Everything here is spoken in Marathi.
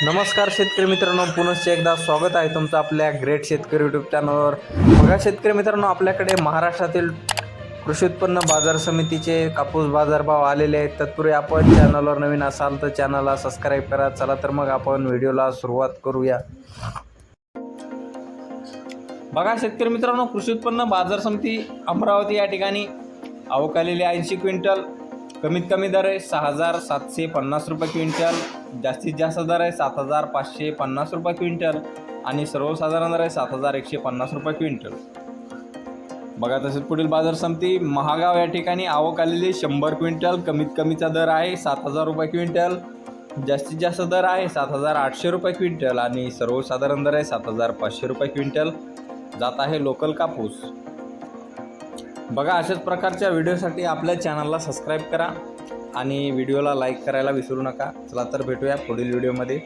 नमस्कार शेतकरी मित्रांनो, पुनश्च एकदा स्वागत आहे तुमचं आपल्या ग्रेट शेतकरी यूट्यूब चॅनलवर। बघा शेतकरी मित्रांनो, आपल्याकडे महाराष्ट्रातील कृषी उत्पन्न बाजार समितीचे कापूस बाजारभाव आलेले आहेत। तत्पूर्वी आपण चॅनलवर नवीन असाल तर चॅनलला सबस्क्राईब करा। चला तर मग आपण व्हिडिओला सुरुवात करूया। बघा शेतकरी मित्रांनो, कृषी उत्पन्न बाजार समिती अमरावती या ठिकाणी आवक आलेली 80 क्विंटल। कमीत कमी दर आहे 6,750 रुपये क्विंटल, जास्तीत जास्त दर आहे 7,550 रुपये क्विंटल आणि सर्वसाधारण दर आहे 7,150 रुपये क्विंटल। बघा तसेच पुढील बाजार समिती महागाव या ठिकाणी आवक आलेली 100 क्विंटल। कमीत कमीचा दर आहे 7,000 रुपये क्विंटल, जास्तीत जास्त दर आहे 7,800 रुपये क्विंटल आणि सर्वसाधारण दर आहे 7,500 रुपये क्विंटल। जात आहे लोकल कापूस। बघा अशाच प्रकारच्या व्हिडिओसाठी आपल्या चॅनलला सबस्क्राईब करा आणि व्हिडिओला लाईक करायला विसरू नका। चला तर भेटूया पुढील व्हिडिओमध्ये।